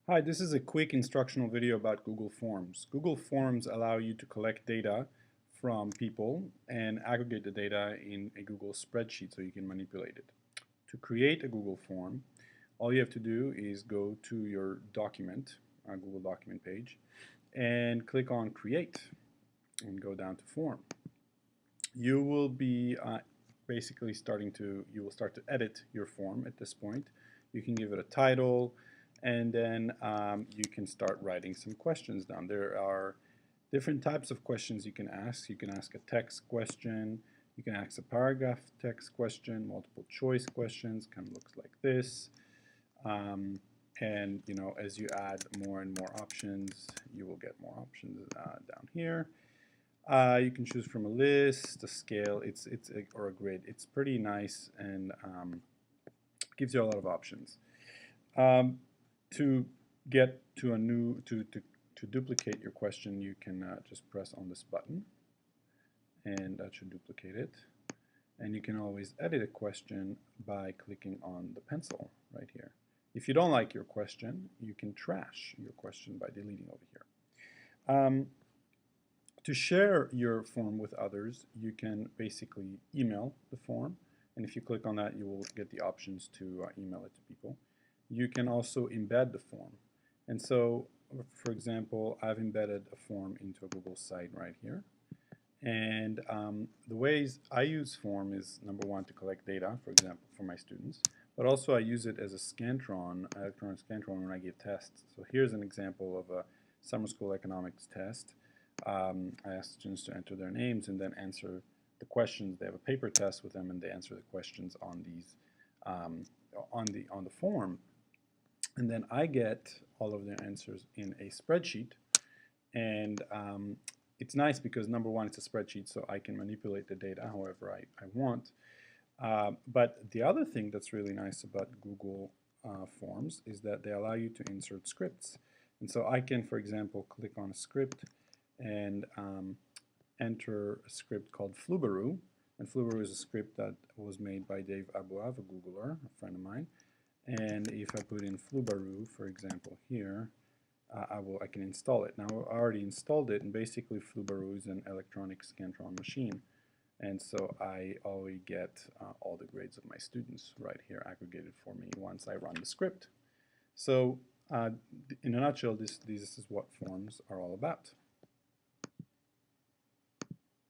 Hi, this is a quick instructional video about Google Forms. Google Forms allow you to collect data from people and aggregate the data in a Google spreadsheet so you can manipulate it. To create a Google form, all you have to do is go to your document, Google document page, and click on Create and go down to Form. You will be basically you will start to edit your form at this point. You can give it a title, and then you can start writing some questions down. There are different types of questions you can ask. You can ask a text question, you can ask a paragraph text question, multiple choice questions, kind of looks like this. And as you add more and more options, you will get more options down here. You can choose from a list, a scale, or a grid. It's pretty nice and gives you a lot of options. To get to a new to duplicate your question, you can just press on this button, and that should duplicate it. And you can always edit a question by clicking on the pencil right here. If you don't like your question, you can trash your question by deleting over here. To share your form with others, you can basically email the form, and if you click on that, you will get the options to email it to people. You can also embed the form, and so, for example, I've embedded a form into a Google site right here, and the ways I use form is, number one, to collect data, for example, for my students, but also I use it as a Scantron, electronic Scantron, when I give tests. So here's an example of a summer school economics test. I ask students to enter their names and then answer the questions. They have a paper test with them, and they answer the questions on these on the form. And then I get all of their answers in a spreadsheet. And it's nice because, number one, it's a spreadsheet, so I can manipulate the data however I want. But the other thing that's really nice about Google Forms is that they allow you to insert scripts. And so I can, for example, click on a script and enter a script called Flubaroo. And Flubaroo is a script that was made by Dave Abuav, a Googler, a friend of mine. And if I put in Flubaroo, for example, here, I can install it. Now I already installed it, and basically Flubaroo is an electronic Scantron machine. And so I already get all the grades of my students right here aggregated for me once I run the script. So in a nutshell, this is what forms are all about.